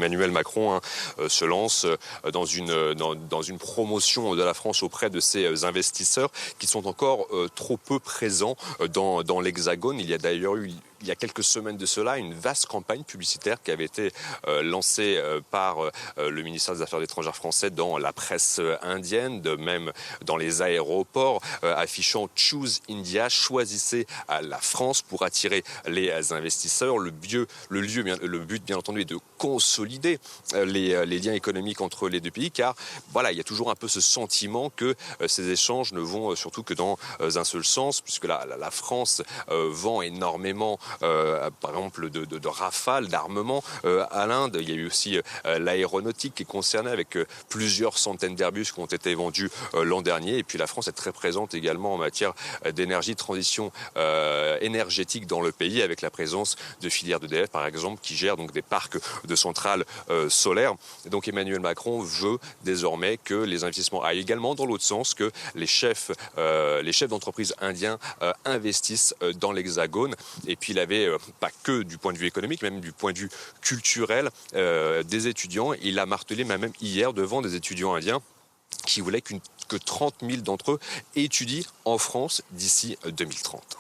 Emmanuel Macron se lance dans une promotion de la France auprès de ses investisseurs qui sont encore trop peu présents dans l'Hexagone. Il y a d'ailleurs eu, il y a quelques semaines de cela, une vaste campagne publicitaire qui avait été lancée par le ministère des Affaires étrangères français dans la presse indienne, de même dans les aéroports, affichant Choose India, choisissez la France pour attirer les investisseurs. Le but, bien entendu, est de consolider les liens économiques entre les deux pays, car voilà, il y a toujours un peu ce sentiment que ces échanges ne vont surtout que dans un seul sens, puisque la France vend énormément par exemple de rafales, d'armements à l'Inde. Il y a eu aussi l'aéronautique qui est concernée avec plusieurs centaines d'Airbus qui ont été vendus l'an dernier. Et puis la France est très présente également en matière d'énergie, de transition énergétique dans le pays, avec la présence de filières d'EDF par exemple qui gèrent donc des parcs de centrales solaires. Et donc Emmanuel Macron veut désormais que les investissements aillent également dans l'autre sens, que les chefs d'entreprise indiens investissent dans l'Hexagone. Et puis il avait, pas que du point de vue économique, même du point de vue culturel, des étudiants. Il a martelé même hier devant des étudiants indiens qui voulaient que 30 000 d'entre eux étudient en France d'ici 2030.